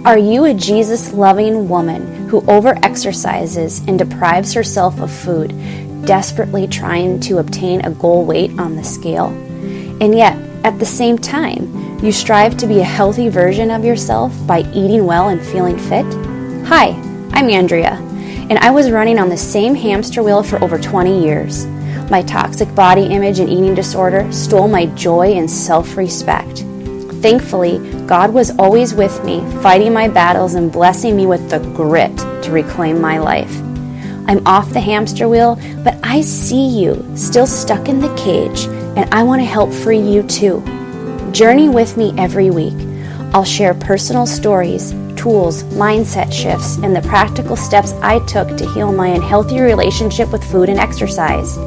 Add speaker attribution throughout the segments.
Speaker 1: Are you a Jesus-loving woman who overexercises and deprives herself of food, desperately trying to obtain a goal weight on the scale? And yet, at the same time, you strive to be a healthy version of yourself by eating well and feeling fit? Hi, I'm Andrea, and I was running on the same hamster wheel for over 20 years. My toxic body image and eating disorder stole my joy and self-respect. Thankfully, God was always with me, fighting my battles and blessing me with the grit to reclaim my life. I'm off the hamster wheel, but I see you still stuck in the cage, and I want to help free you too. Journey with me every week. I'll share personal stories, tools, mindset shifts, and the practical steps I took to heal my unhealthy relationship with food and exercise.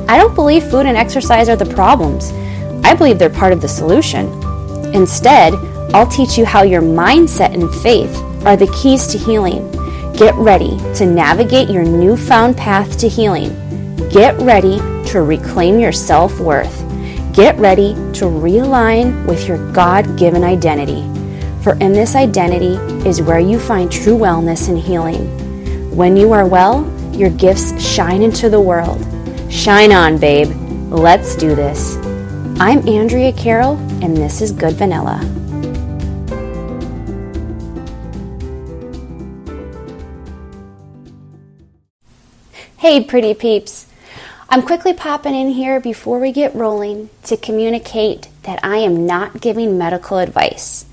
Speaker 1: I don't believe food and exercise are the problems. I believe they're part of the solution. Instead, I'll teach you how your mindset and faith are the keys to healing. Get ready to navigate your newfound path to healing. Get ready to reclaim your self-worth. Get ready to realign with your God-given identity. For in this identity is where you find true wellness and healing. When you are well, your gifts shine into the world. Shine on, babe. Let's do this. I'm Andrea Carroll, and this is Good Vanilla. Hey, pretty peeps. I'm quickly popping in here before we get rolling to communicate that I am not giving medical advice.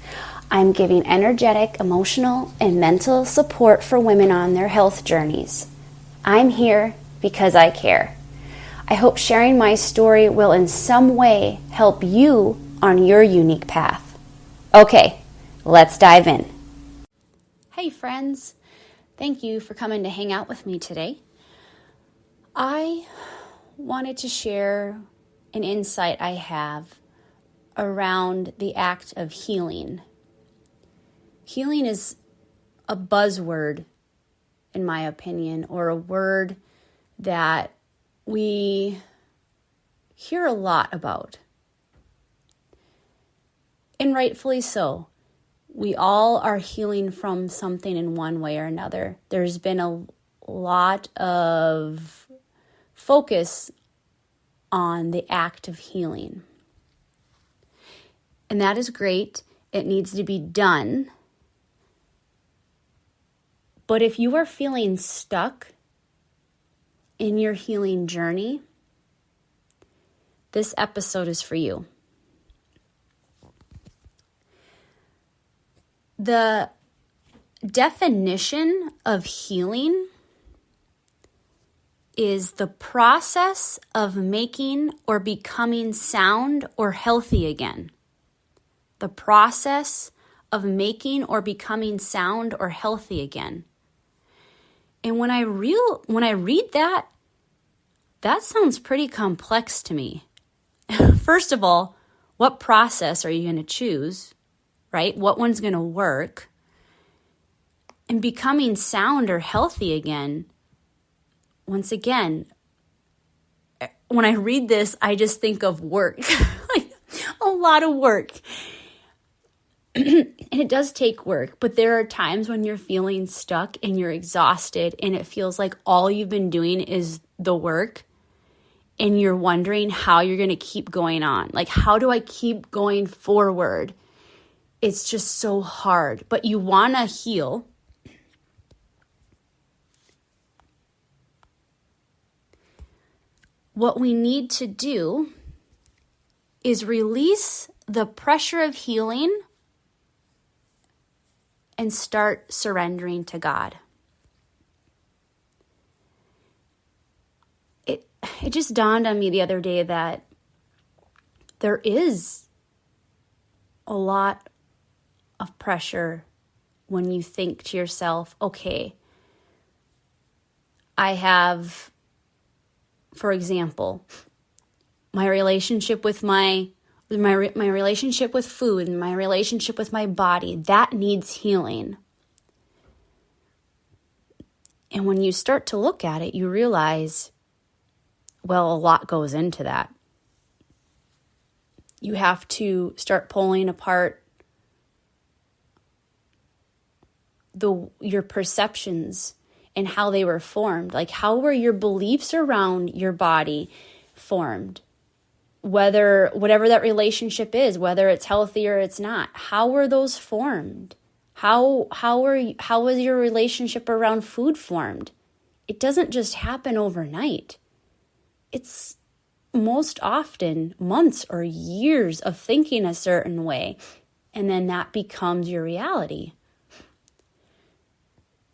Speaker 1: I'm giving energetic, emotional, and mental support for women on their health journeys. I'm here because I care. I hope sharing my story will in some way help you on your unique path. Okay, let's dive in. Hey friends, thank you for coming to hang out with me today. I wanted to share an insight I have around the act of healing. Healing is a buzzword, in my opinion, or a word that we hear a lot about. And rightfully so. We all are healing from something in one way or another. There's been a lot of focus on the act of healing. And that is great. It needs to be done. But if you are feeling stuck in your healing journey, this episode is for you. The definition of healing is the process of making or becoming sound or healthy again. The process of making or becoming sound or healthy again. And when I read that, that sounds pretty complex to me. First of all, what process are you going to choose, right? What one's going to work? And becoming sound or healthy again, once again, when I read this, I just think of work, like a lot of work. And it does take work, but there are times when you're feeling stuck and you're exhausted and it feels like all you've been doing is the work and you're wondering how you're going to keep going on. Like, how do I keep going forward? It's just so hard, but you want to heal. What we need to do is release the pressure of healing and start surrendering to God. It just dawned on me the other day that there is a lot of pressure when you think to yourself, okay, I have, for example, my relationship with my relationship with food and my relationship with my body, that needs healing. And when you start to look at it, you realize, well, a lot goes into that. You have to start pulling apart your perceptions and how they were formed. Like, how were your beliefs around your body formed? Whatever that relationship is, whether it's healthy or it's not, how were those formed? How was your relationship around food formed? It doesn't just happen overnight. It's most often months or years of thinking a certain way, and then that becomes your reality.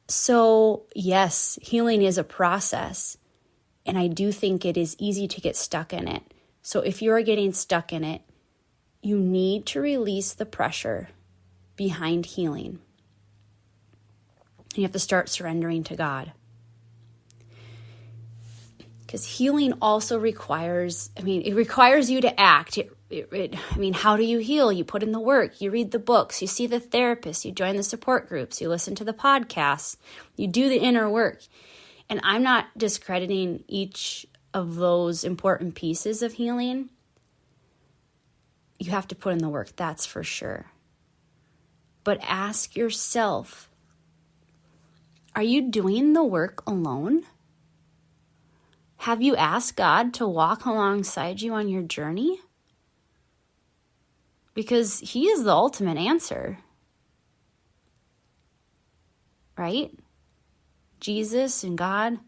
Speaker 1: So yes, healing is a process, and I do think it is easy to get stuck in it. So if you are getting stuck in it, you need to release the pressure behind healing. You have to start surrendering to God. Because healing also requires you to act. How do you heal? You put in the work, you read the books, you see the therapist, you join the support groups, you listen to the podcasts, you do the inner work. And I'm not discrediting each of those important pieces of healing. You have to put in the work, that's for sure. But ask yourself, are you doing the work alone? Have you asked God to walk alongside you on your journey? Because He is the ultimate answer. Right? Jesus and God.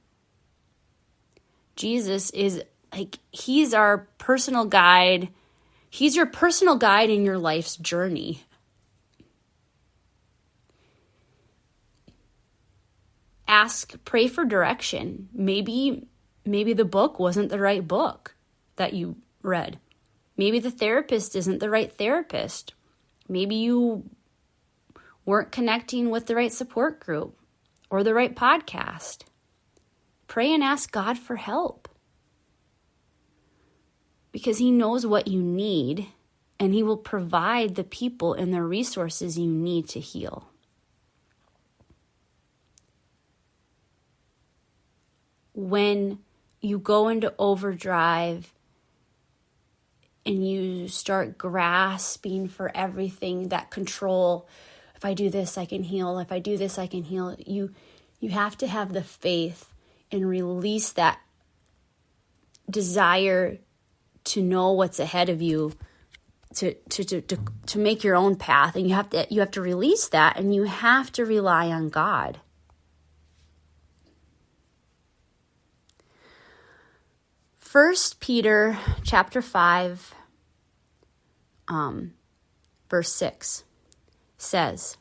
Speaker 1: Jesus is He's our personal guide. He's your personal guide in your life's journey. Pray for direction. Maybe the book wasn't the right book that you read. Maybe the therapist isn't the right therapist. Maybe you weren't connecting with the right support group or the right podcast. Pray and ask God for help. Because He knows what you need, and He will provide the people and the resources you need to heal. When you go into overdrive and you start grasping for everything, that control, if I do this, I can heal. If I do this, I can heal. You have to have the faith and release that desire to know what's ahead of you, to make your own path. And you have to release that, and you have to rely on God. First Peter chapter 5, verse 6 says,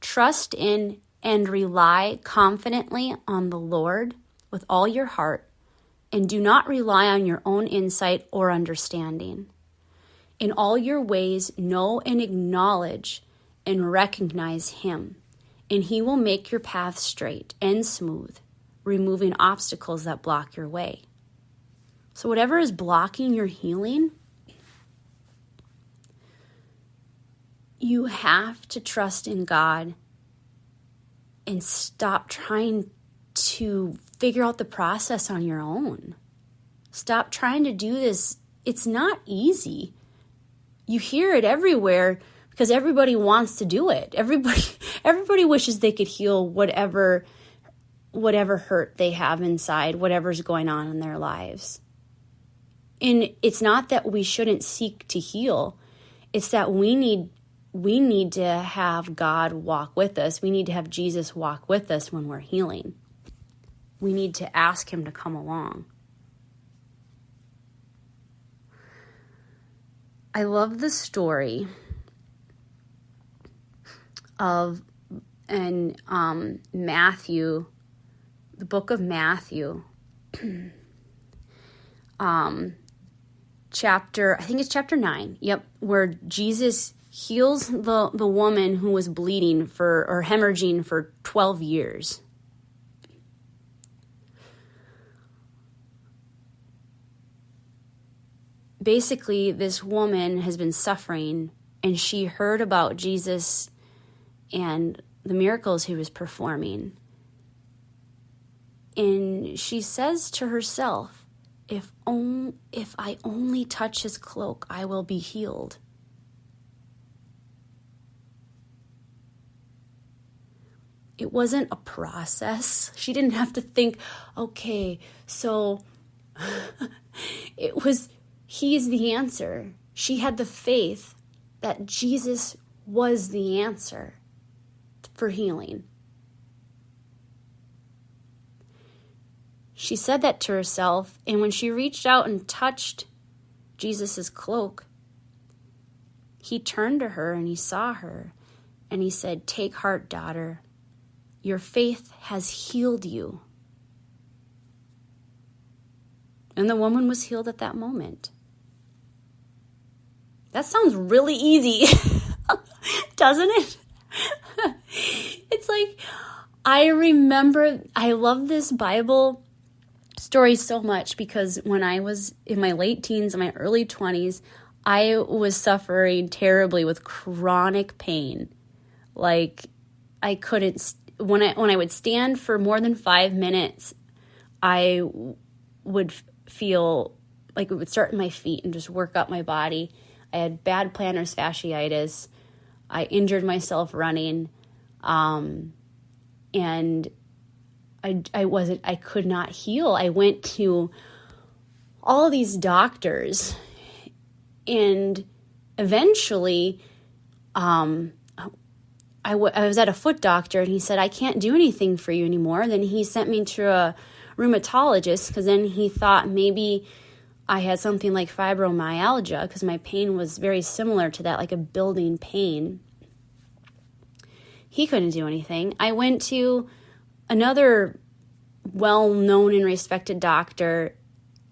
Speaker 1: "Trust in and rely confidently on the Lord with all your heart, and do not rely on your own insight or understanding. In all your ways, know and acknowledge and recognize Him, and He will make your path straight and smooth, removing obstacles that block your way." So whatever is blocking your healing, you have to trust in God and stop trying to figure out the process on your own. Stop trying to do this. It's not easy. You hear it everywhere because everybody wants to do it. Everybody wishes they could heal whatever hurt they have inside, whatever's going on in their lives. And it's not that we shouldn't seek to heal. It's that we need to have God walk with us. We need to have Jesus walk with us when we're healing. We need to ask Him to come along. I love the story of Matthew, the book of Matthew, I think it's chapter 9, where Jesus heals the woman who was bleeding or hemorrhaging for 12 years. Basically, this woman has been suffering, and she heard about Jesus and the miracles He was performing. And she says to herself, if I only touch His cloak, I will be healed. It wasn't a process. She didn't have to think, okay, so he's the answer. She had the faith that Jesus was the answer for healing. She said that to herself, and when she reached out and touched Jesus' cloak, he turned to her and he saw her, and he said, "Take heart, daughter. Your faith has healed you." And the woman was healed at that moment. That sounds really easy, doesn't it? It's like, I love this Bible story so much because when I was in my late teens and my early 20s, I was suffering terribly with chronic pain. Like, I couldn't, when I would stand for more than 5 minutes, I would feel like it would start in my feet and just work up my body. I had bad plantar fasciitis. I injured myself running, and I could not heal. I went to all these doctors, and eventually, I was at a foot doctor, and he said, "I can't do anything for you anymore." Then he sent me to a rheumatologist because then he thought maybe I had something like fibromyalgia because my pain was very similar to that, like a building pain. He couldn't do anything. I went to another well-known and respected doctor,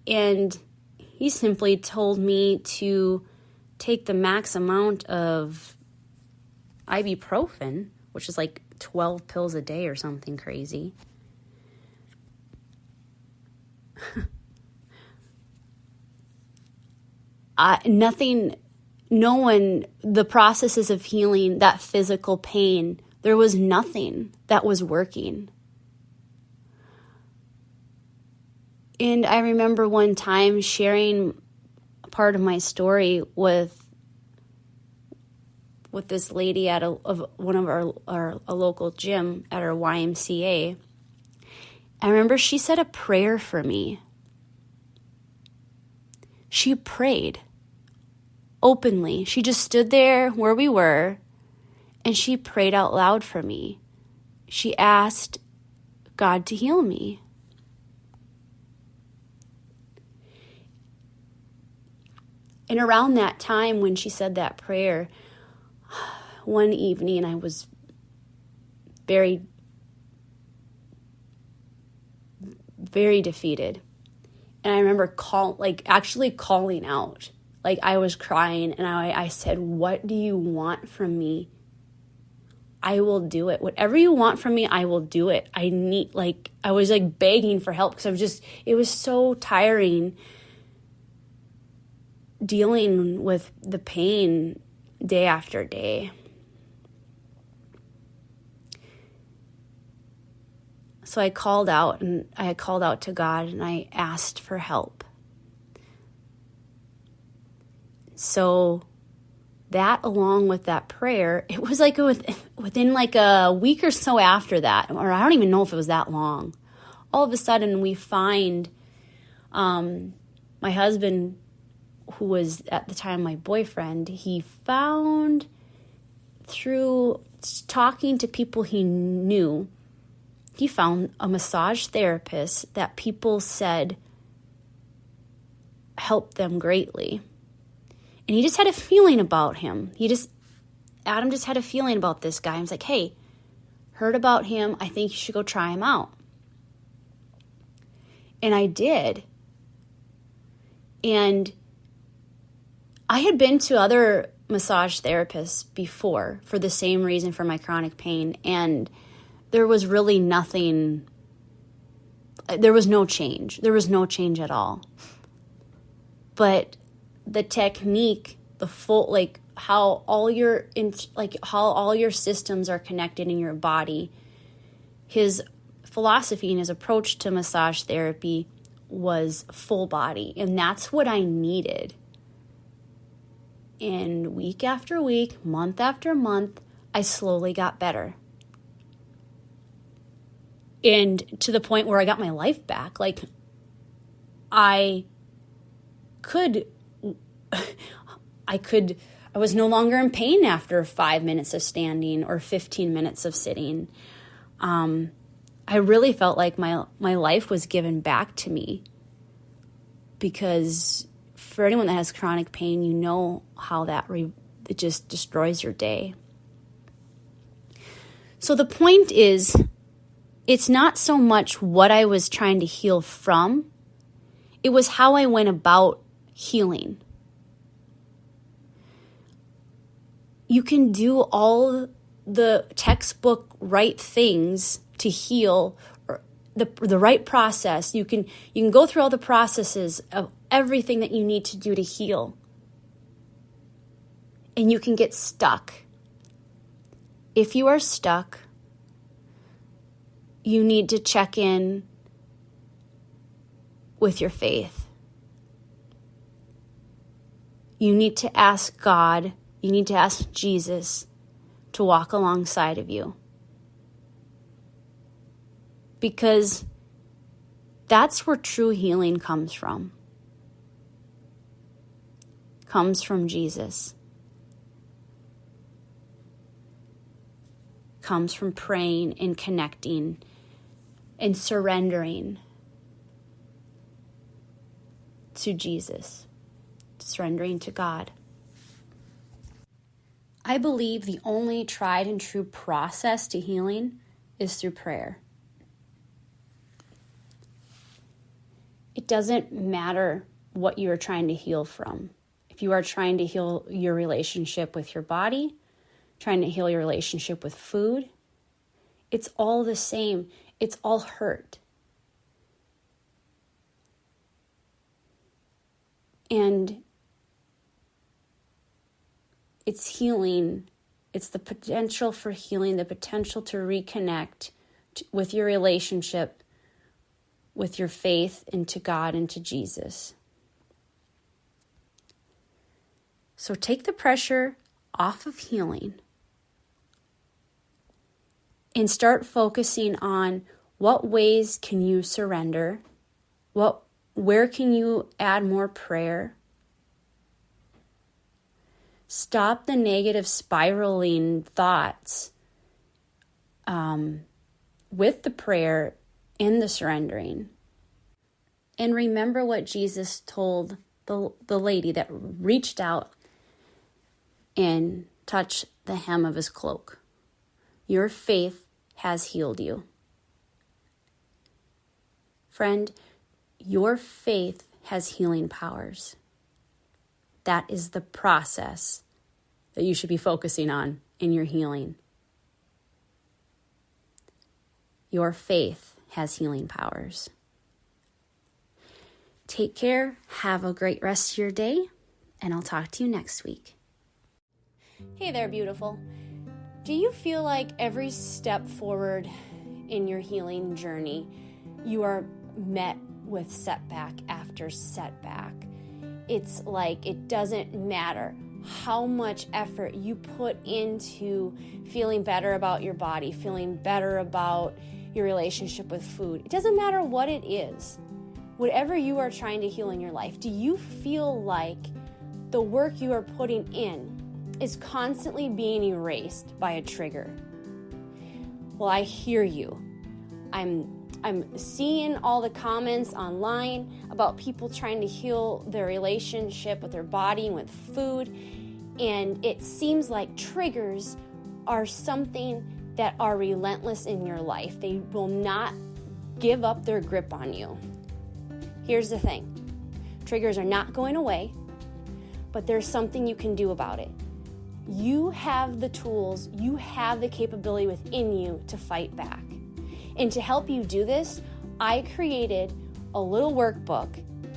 Speaker 1: and he simply told me to take the max amount of ibuprofen, which is like 12 pills a day or something crazy. The processes of healing that physical pain, there was nothing that was working. And I remember one time sharing part of my story with this lady at one of a local gym at our YMCA. I remember she said a prayer for me. She prayed openly. She just stood there where we were, and she prayed out loud for me. She asked God to heal me. And around that time when she said that prayer, one evening I was very, very defeated. And I remember actually calling out. Like, I was crying, and I said, "What do you want from me? I will do it. Whatever you want from me, I will do it." I was begging for help because it was so tiring dealing with the pain day after day. So I called out to God, and I asked for help. So that, along with that prayer, it was like within like a week or so after that, or I don't even know if it was that long, all of a sudden we find my husband, who was at the time my boyfriend, he found through talking to people he knew, he found a massage therapist that people said helped them greatly. And he just had a feeling about him. Adam just had a feeling about this guy. I was like, "Hey, heard about him. I think you should go try him out." And I did. And I had been to other massage therapists before for the same reason, for my chronic pain. And there was really nothing. There was no change. There was no change at all. But the technique, the full, how all your systems are connected in your body. His philosophy and his approach to massage therapy was full body, and that's what I needed. And week after week, month after month, I slowly got better. And to the point where I got my life back. Like, I was no longer in pain after 5 minutes of standing or 15 minutes of sitting. I really felt like my life was given back to me, because for anyone that has chronic pain, you know how it just destroys your day. So the point is, it's not so much what I was trying to heal from, it was how I went about healing. You can do all the textbook right things to heal, or the right process. You can go through all the processes of everything that you need to do to heal. And you can get stuck. If you are stuck, you need to check in with your faith. You need to ask God, you need to ask Jesus to walk alongside of you. Because that's where true healing comes from. Comes from Jesus. Comes from praying and connecting and surrendering to Jesus, surrendering to God. I believe the only tried and true process to healing is through prayer. It doesn't matter what you are trying to heal from. If you are trying to heal your relationship with your body, trying to heal your relationship with food, it's all the same. It's all hurt. And it's healing. It's the potential for healing, the potential to reconnect with your relationship, with your faith into God and to Jesus. So take the pressure off of healing and start focusing on what ways can you surrender, where can you add more prayer. Stop the negative spiraling thoughts with the prayer and the surrendering. And remember what Jesus told the lady that reached out and touched the hem of his cloak. Your faith has healed you. Friend, your faith has healing powers. That is the process that you should be focusing on in your healing. Your faith has healing powers. Take care, have a great rest of your day, and I'll talk to you next week. Hey there, beautiful. Do you feel like every step forward in your healing journey, you are met with setback after setback? It's like it doesn't matter how much effort you put into feeling better about your body, feeling better about your relationship with food. It doesn't matter what it is. Whatever you are trying to heal in your life, do you feel like the work you are putting in is constantly being erased by a trigger? Well, I hear you. I'm seeing all the comments online about people trying to heal their relationship with their body and with food, and it seems like triggers are something that are relentless in your life. They will not give up their grip on you. Here's the thing. Triggers are not going away, but there's something you can do about it. You have the tools, you have the capability within you to fight back. And to help you do this, I created a little workbook,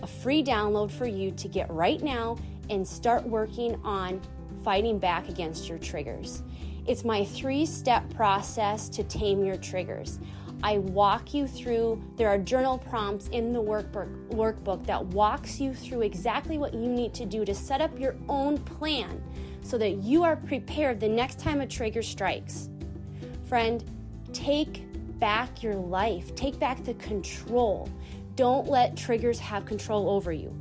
Speaker 1: a free download for you to get right now and start working on fighting back against your triggers. It's my 3-step process to tame your triggers. I walk you through, there are journal prompts in the workbook that walks you through exactly what you need to do to set up your own plan so that you are prepared the next time a trigger strikes. Friend, take back your life. Take back the control. Don't let triggers have control over you.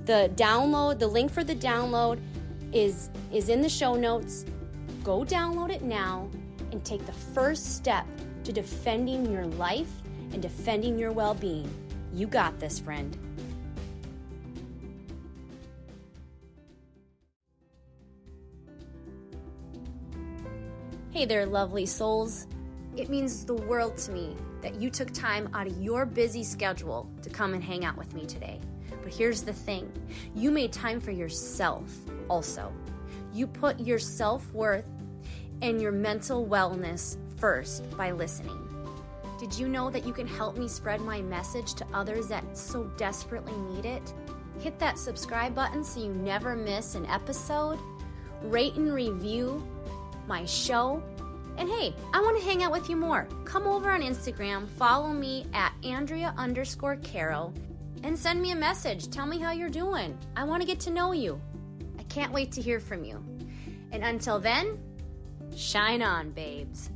Speaker 1: The link for the download is in the show notes. Go download it now and take the first step to defending your life and defending your well-being. You got this, friend. Hey there, lovely souls. It means the world to me that you took time out of your busy schedule to come and hang out with me today. But here's the thing. You made time for yourself also. You put your self-worth and your mental wellness first by listening. Did you know that you can help me spread my message to others that so desperately need it? Hit that subscribe button so you never miss an episode. Rate and review my show. And hey, I want to hang out with you more. Come over on Instagram, follow me at Andrea_Caro, and send me a message. Tell me how you're doing. I want to get to know you. I can't wait to hear from you. And until then, shine on, babes.